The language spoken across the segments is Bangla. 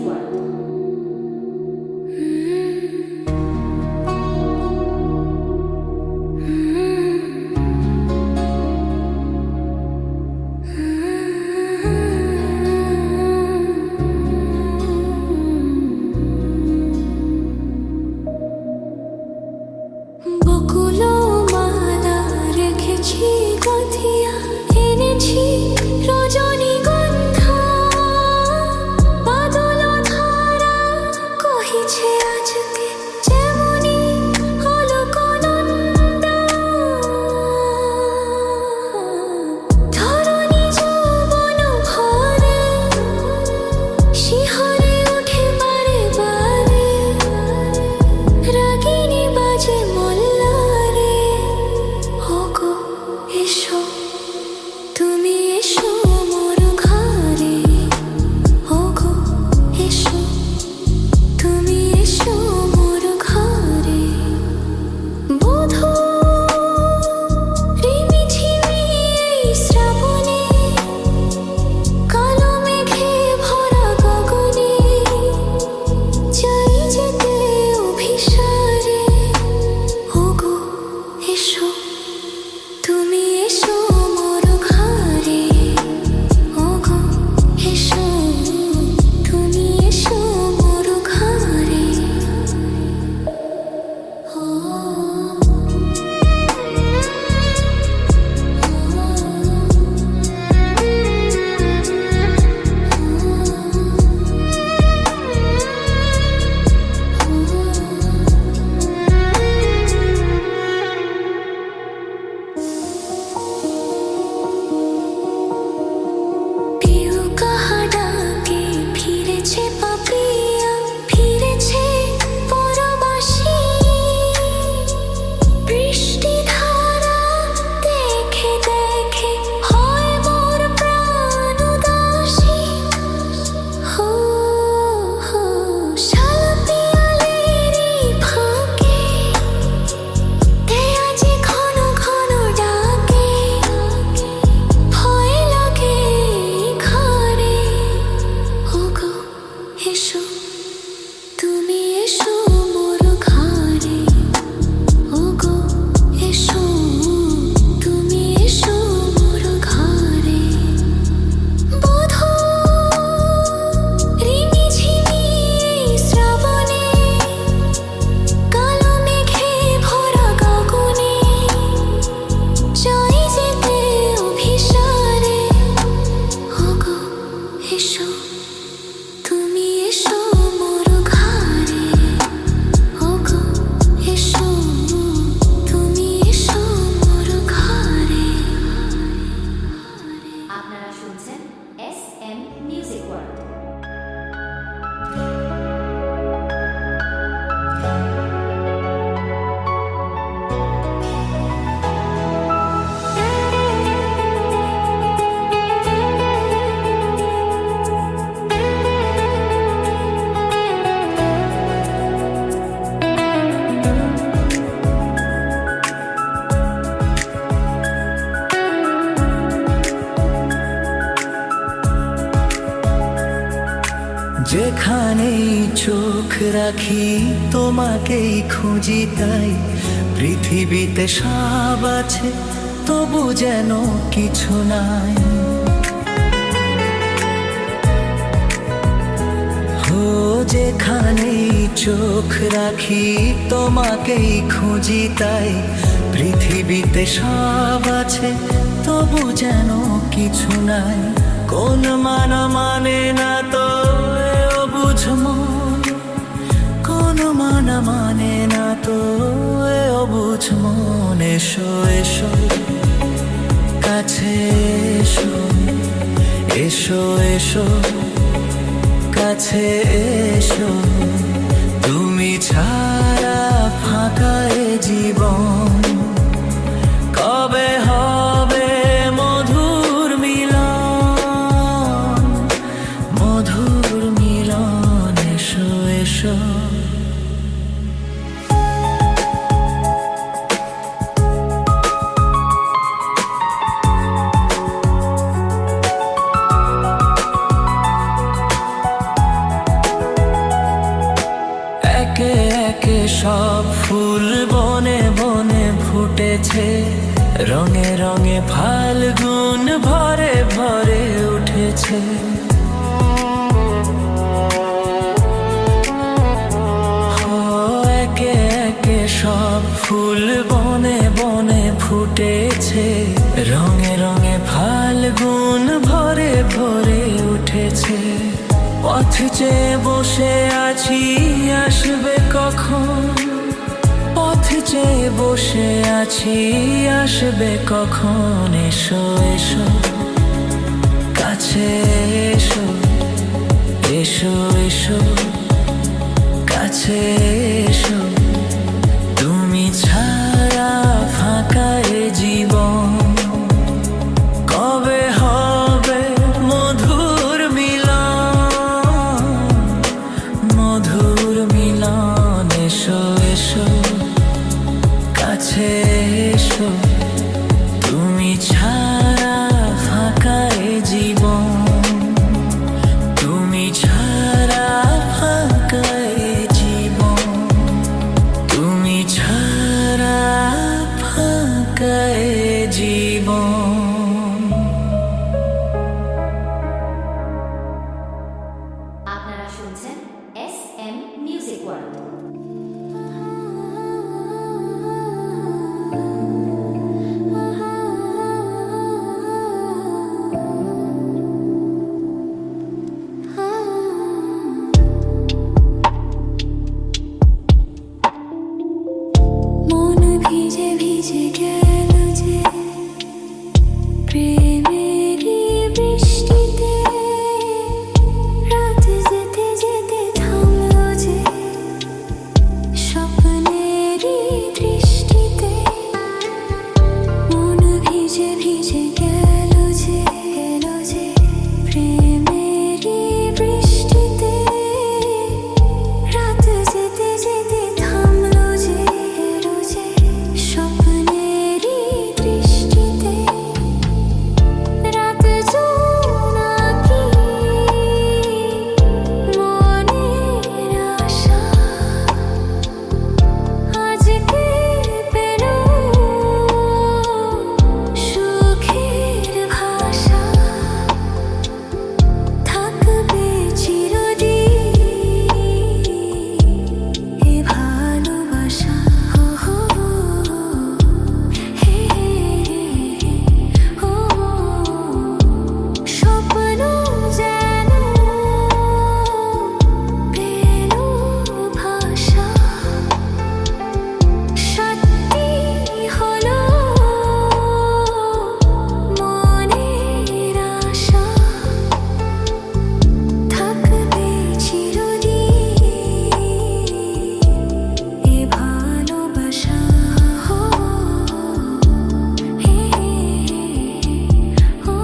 ওয়ার্ল্ড। যেখানেই চোখ রাখি তোমাকেই খুঁজি, তাই পৃথিবীতে সব আছে তবু যেন কিছু নাই। ও যেখানেই চোখ রাখি তোমাকেই খুঁজি, তাই পৃথিবীতে সব আছে তবু যেন কিছু নাই। কোন মানা মানে না তো মন, কোন মানা মানে না তো অবুঝ মন। এসো এসো কাছে এসো, এসো এসো কাছে এসো, তুমি ছাড়া ফাঁকা এ জীবন। কবে হবে মধুর মিলন, মধুর মিলন। এসো এসো সব ফুল বনে বনে ফুটেছে, রঙে রঙে ফাল্গুন ভরে ভরে উঠেছে। একে একে সব ফুল বনে বনে ফুটেছে, রঙে রঙে ফাল্গুন ভরে ভরে উঠেছে। পথ চেয়ে বসে আছি আসবে কখন, পথ চেয়ে বসে আছি আসবে কখন। এসো এসো কাছে এসো, এসো এসো কাছে এসো। তুমি ছাড়া ফাঁকা এ জীবন, কবে হবে মধুর মিলন, মধুর মিলন। এসো এসো কাছে এসো, তুমি ছাড়া ফাঁকা এ জীবন, তুমি ছাড়া ফাঁকা এ জীবন, তুমি ছাড়া ফাঁকা এ জীবন। আপনারা শুনছেন SM মিউজিক ওয়ার্ল্ড। মন ভিজে ভিজে গেল যে প্রেমেরই বৃষ্টিতে, রাত যেতে যেতে থামলো যে স্বপ্নেরই দৃষ্টিতে। মন ভিজে ভিজে গেল যে প্রেমেরই বৃষ্টিতে, রাত যেতে যেতে থামলো যে স্বপ্নেরই দৃষ্টিতে। রাত জোনাকি মনের আশা আজকে পেল সুখের ভাষা, থাকবে চিরদিন এ ভালোবাসা। হে ও স্বপ্ন যেন পেল ভাষা, সত্যি হলো মনের আশা, থাকবে চিরদিন এ ভালোবাসা। হে ও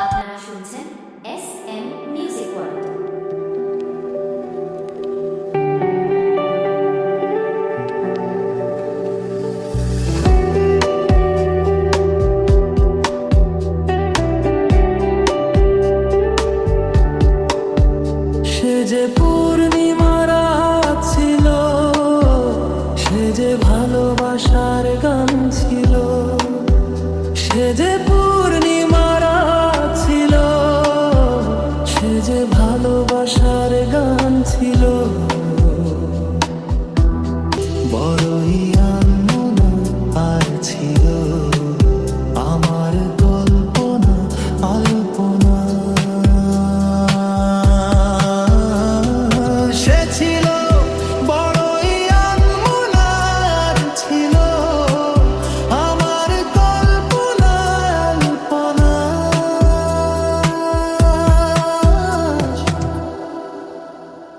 আপনারা শুনছেন SM মিউজিক ওয়ার্ল্ড। সে যে পূর্ণিমা রাত ছিল, সে যে ভালোবাসার গান ছিল, সে যে পূর্ণিমা রাত ছিল, সে যে ভালোবাসার গান ছিল। বড়ই আনমনা আর ছিল আমার কল্পনা আলপনা। সে ছিল বড়ই আনমনা আর ছিল আমার কল্পনা আলপনা।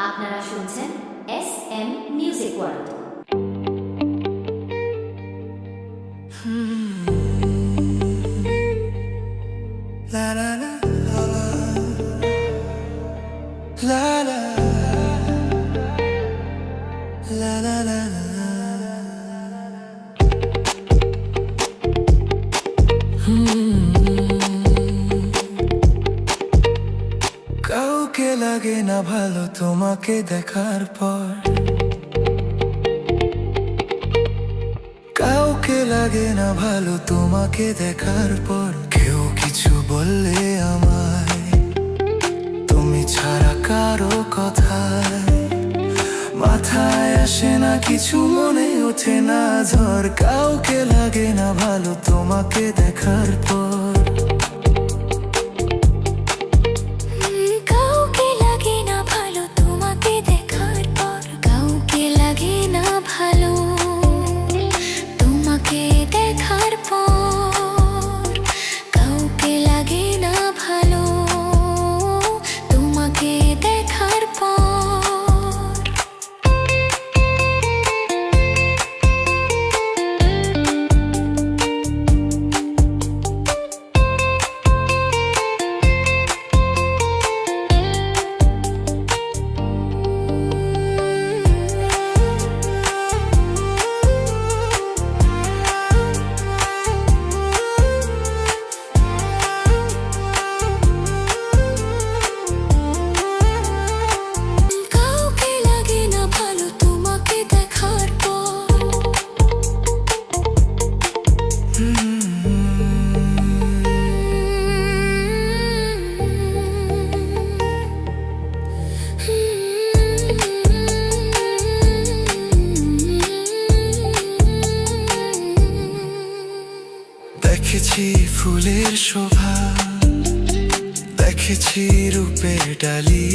আপনারা শুনছেন SM music world. La la la la la la la la la la. লাগে না ভালো তোমাকে দেখার পর, কাউকে লাগে না ভালো তোমাকে দেখার পর। কেউ কিছু বললে আমায় তুমি ছাড়া কারো কথায় মাথায় আসে না কিছু, মনে ওঠে না ঝড়। কাউকে লাগে না ভালো তোমাকে দেখার পর, কাউকে লাগে না ভালো তোমাকে দেখার পর, কাউকে লাগে না ভালো তোমাকে দেখার পর, কাউকে লাগে না ভালো তোমাকে দেখার পর। কাউকে লাগে না ভালো তোমাকে দেখার পর, দেখেছি ফুলের শোভা, দেখেছি রূপের ডালি,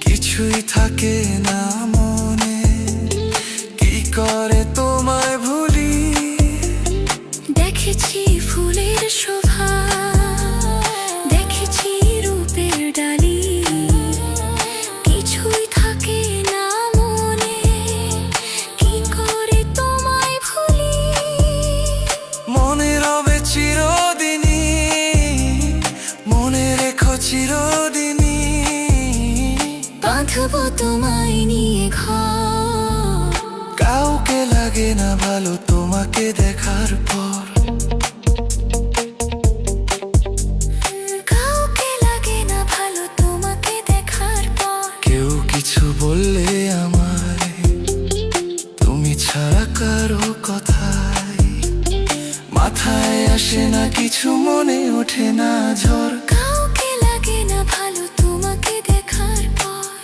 কিছুই থাকে না মনে, কি করে তোমায় ভুলি। দেখেছি ফুলের শোভা, দেখেছি রূপের ডালি, কিছুই থাকে না মনে, কি করে তোমায় ভুলি। মনে রবে চিরদিনই, মনে রেখো চিরদিনই, বাঁধবো তোমায় নিয়ে ঘর। কাউকে লাগে না ভালো তোমাকে দেখার পর, কাউকে লাগে না ভালো তোমাকে দেখার পর, কেউ কিছু বললে আমায় তুমি ছাড়া কারো কথায় মাথায় আসে না কিছু, মনে ওঠে না ঝড়। কাউকে লাগে না ভালো তোমাকে দেখার পর,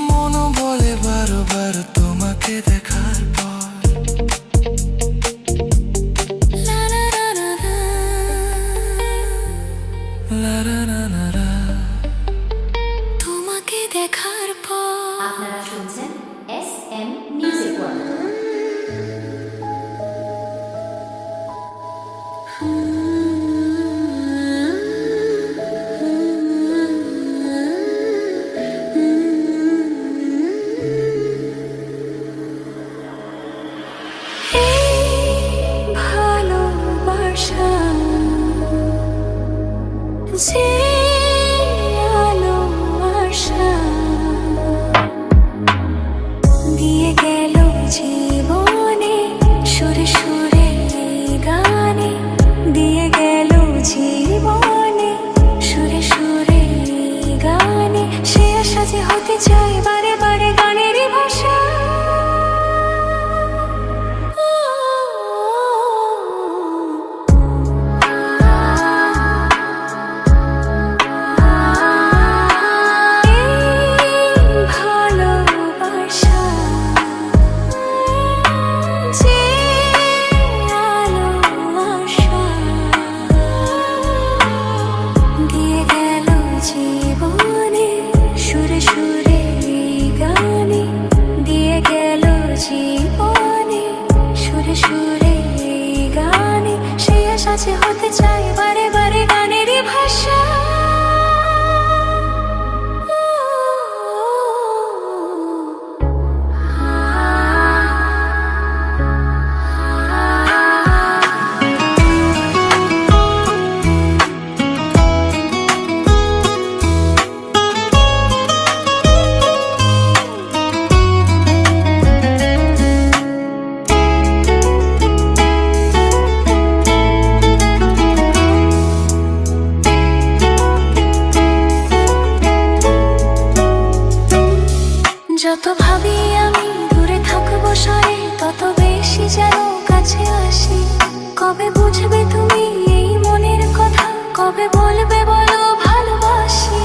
মন বলে বারবার তোমাকে দেখার পর, লা লা লা লা লা। লা লা লা লা লা। তোমাকে দেখার পর। আপনারা শুনছেন SM মিউজিক ওয়ার্ল্ড। এই ভালোবাসা যে আলো আশা দিয়ে গেল জীবনে, সুরে সুরে এই গানে দিয়ে গেল জীবনে, সুরে সুরে এই গানে। সে আশা যে হতে চায় বারে বারে গানেরই ভাষা। ভালোবাসা যে আলো আশা দিয়ে গেল জীবনে, সুরে সুরে এই যত ভাবি আমি দূরে থাকবো সরে, তত বেশি যেন কাছে আসি। কবে বুঝবে তুমি এই মনের কথা, কবে বলবে বলো ভালোবাসি।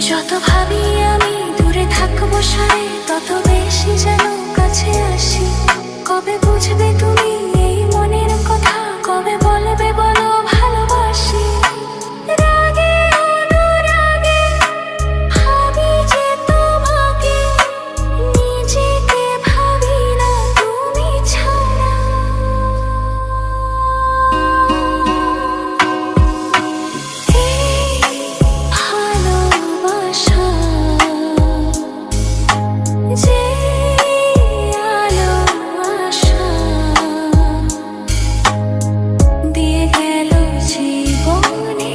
যত ভাবি আমি দূরে থাকবো সরে, তত বেশি যেন কাছে আসি। কবে বুঝবে তুমি এই মনের কথা, কবে বলবে বলো ভালোবাসি। রাগে অনুরাগে ভাবি যে তোমাকে, নিজেকে ভাবি না তুমি ছাড়া। এই ভালোবাসা যে আলো আশা দিয়ে গেল জীবনে,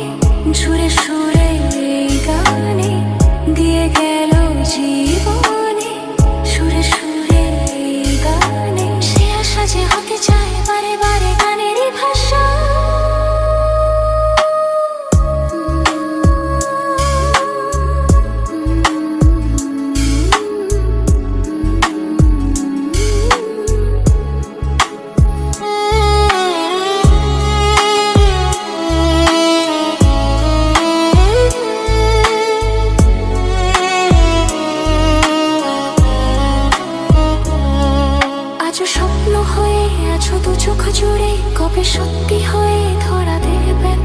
সুরে সুরে এই গানে দিয়ে গেল জীবনে, সুরে সুরে এই গানে। সে আশা যে হতে চায় বারে বারে গানেরই ভাষা। আজও স্বপ্ন হয়ে আছো দু চোখ জুড়ে, কবে সত্যি হয়ে ধরা দেবেন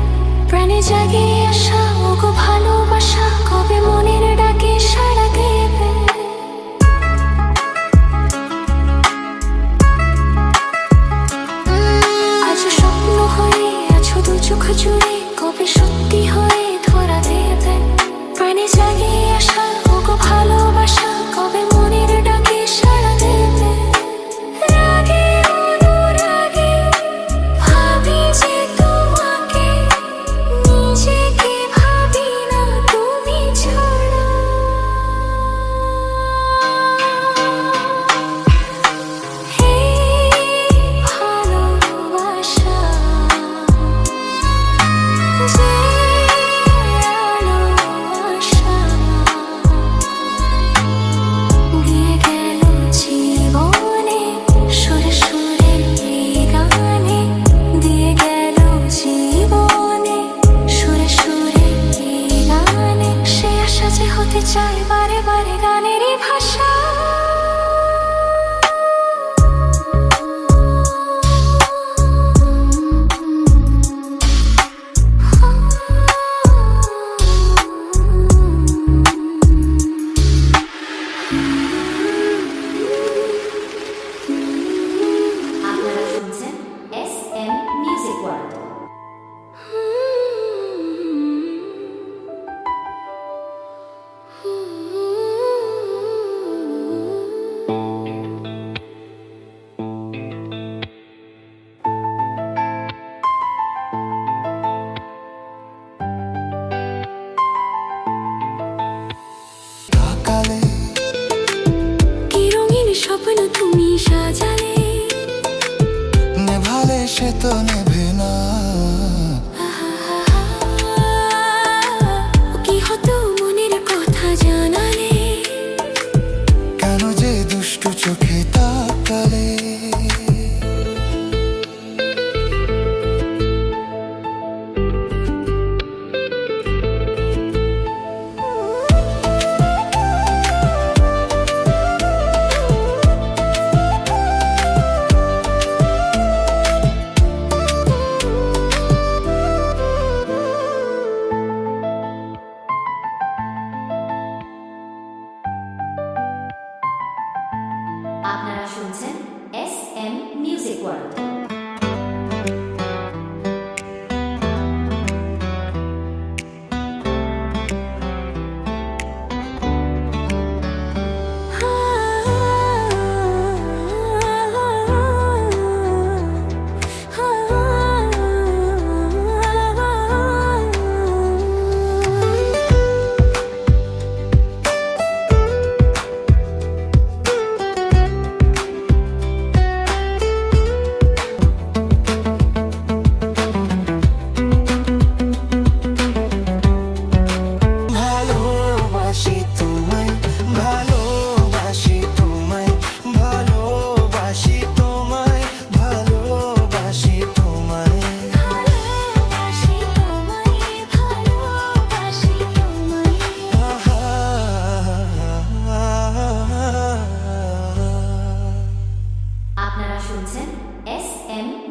প্রাণে জাগে আসা ওগো ভালোবাসা, কবে মনের ডাকে সাড়া দেবে। আজও স্বপ্ন হয়ে আছো দু চোখ জুড়ে, কবে সত্যি হয়ে ধরা দেবেন প্রাণে জাগে আসা ওগো ভালোবাসা, কবে মনের ডাকে সাড়া দেবে। রাগে অনুরাগে ভাবি যে তোমাকে, নিজেকে ভাবি না তুমি ছাড়া। এই ভালোবাসা যে আলো আশা দিয়ে গেল জীবনে, সুরে সুরে এই গানে দিয়ে গেল জীবনে, সুরে সুরে এই গানে। সে আশা যে হতে চায় বারে বারে গানেরই ভাষা। আপনারা শুনছেন SM মিউজিক ওয়ার্ল্ড। তাকালে কি রঙিন স্বপ্ন তুমি সাজালে, নেভালে সে তো নেভে না। কি হতো মনের কথা জানালে, কেন যে দুষ্টু চোখে তাকালে।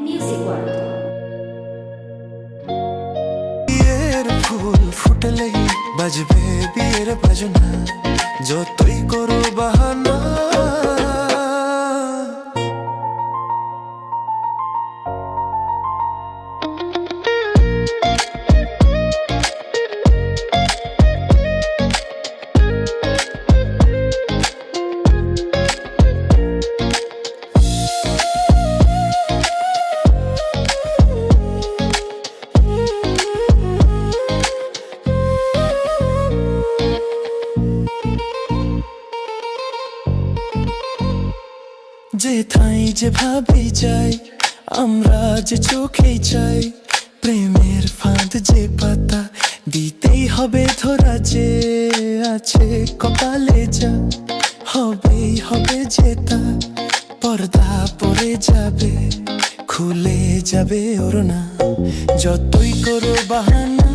Music World. বিয়ের ফুল ফুটলেই বাজবে বিয়ের বাজনা, যতই করো বাহানা। যে ঠাই যে ভাবি যাই, আমরা যে চোখেই চাই, প্রেমের ফাঁদ যে পাতা দিতেই হবে ধরা, যে আছে কপালে যা হবেই হবে যেতা। পর্দা পড়ে যাবে, খুলে যাবে ওড়না, যতই করো বাহানা,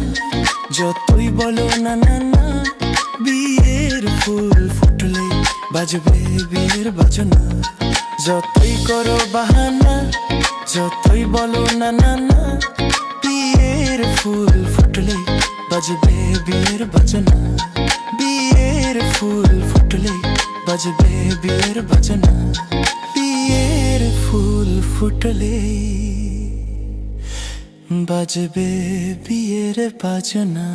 যতই বলো না না না। বিয়ের ফুল ফুটলে বাজবে বিয়ের বাজনা, যতই করো বাহানা, যতই বলো না না না। বিয়ের ফুল ফুটলে বাজবে বিয়ের বাজনা, বিয়ের ফুল ফুটলে বাজবে বিয়ের বাজনা, বিয়ের ফুল ফুটলে বাজবে বিয়ের বাজনা।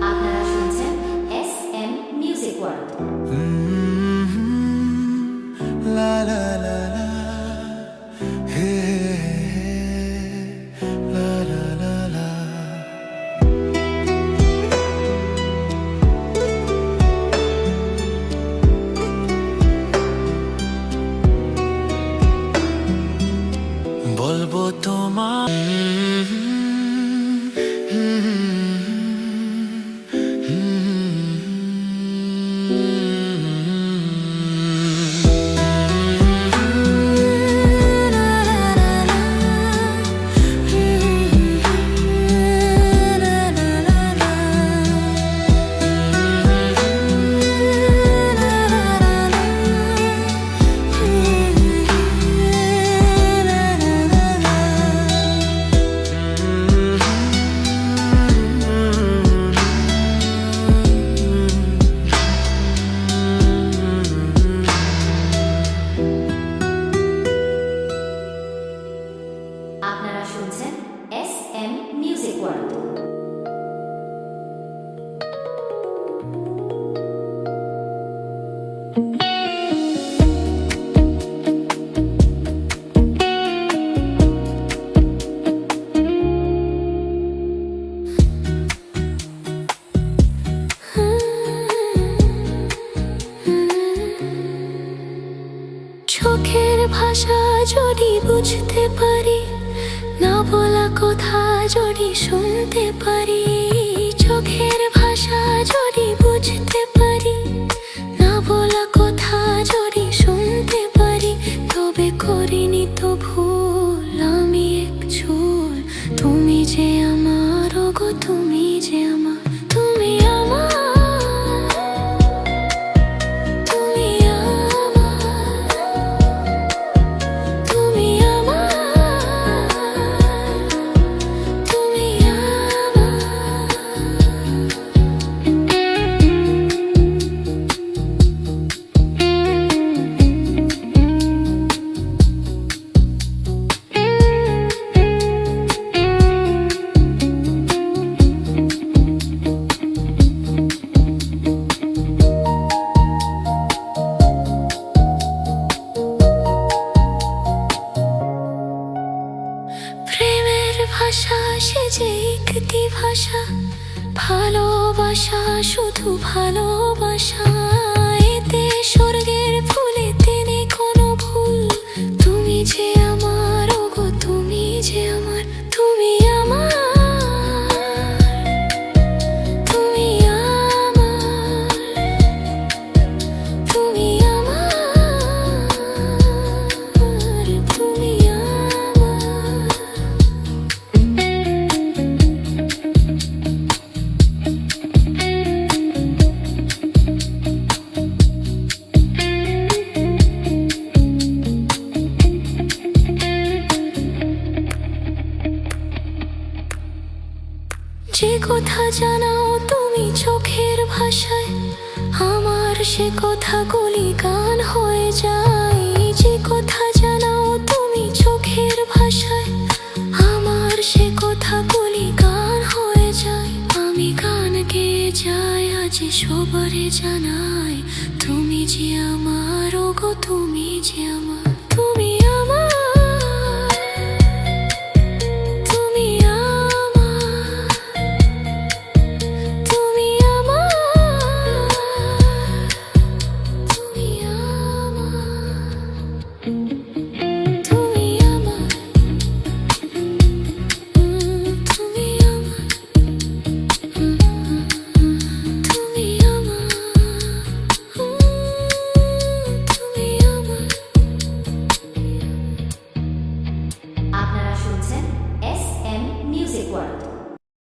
আপনারা শুনছেন SM Music World. La la la la, hey, la la la la. বলবো তোমার আপনারা শুনছেন SM Music World. চোখের ভাষা যদি বুঝতে পারি, না বলা কথা যদি শুনতে পারি। চোখের ভাষা যদি বুঝতে পারি, না বলা কথা যদি শুনতে পারি, তবে করিনি তো ভুল আমি এক চুল। তুমি যে আমার, ওগো তুমি যে আমার, তুমি আমার, তুমি আমার, তুমি আমার, তুমি প্রেমের ভাষা সে যে একটি ভাষা, ভালোবাসা শুধু ভালোবাসা। এতে স্বর্গের ফুলেতে নেই কোনো ভুল। তুমি যে আমার, ওগো তুমি যে আমার, তুমি আমার, তুমি আমার, তুমি আমার, তুমি আমার। কথা জানাও তুমি চোখের ভাষায়, আমার সে কথাগুলি গান হয়ে যায়। যে কথা জানাও তুমি চোখের ভাষায়, আমার সে কথাগুলি গান হয়ে যায়। আমি গান গেয়ে যাই আজ সবারে জানাই, তুমি যে আমার, ওগো তুমি যে আমার।